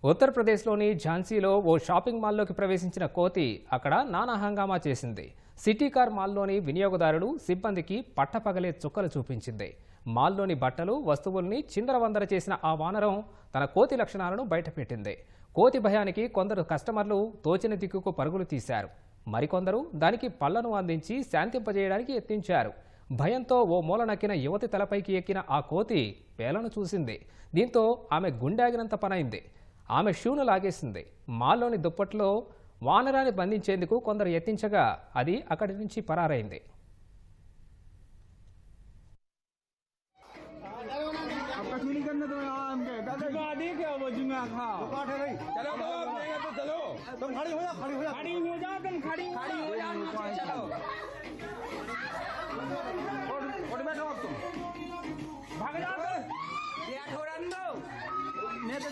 ఉత్తరప్రదేశ్లోని ఝాన్సీలో ఓ షాపింగ్ మాల్లోకి ప్రవేశించిన కోతి అక్కడ నానా హంగామా చేసింది. సిటీ కార్ మాల్లోని వినియోగదారులు సిబ్బందికి పట్టపగలే చుక్కలు చూపించింది. మాల్లోని బట్టలు వస్తువుల్ని చిందరవందర చేసిన ఆ వానరం తన కోతి లక్షణాలను బయటపెట్టింది. కోతి భయానికి కొందరు కస్టమర్లు తోచిన దిక్కుకు పరుగులు తీశారు. మరికొందరు దానికి పళ్లను అందించి శాంతింపజేయడానికి యత్నించారు. భయంతో ఓ మూల నక్కిన యువతి తలపైకి ఎక్కిన ఆ కోతి పేలను చూసింది. దీంతో ఆమె గుండెగినంత పనైంది. ఆమె షూను లాగేసింది. మాల్లోని దుప్పట్లో వానరాన్ని బంధించేందుకు కొందరు యత్నించగా అది అక్కడి నుంచి పరారైంది. भाग जाओ।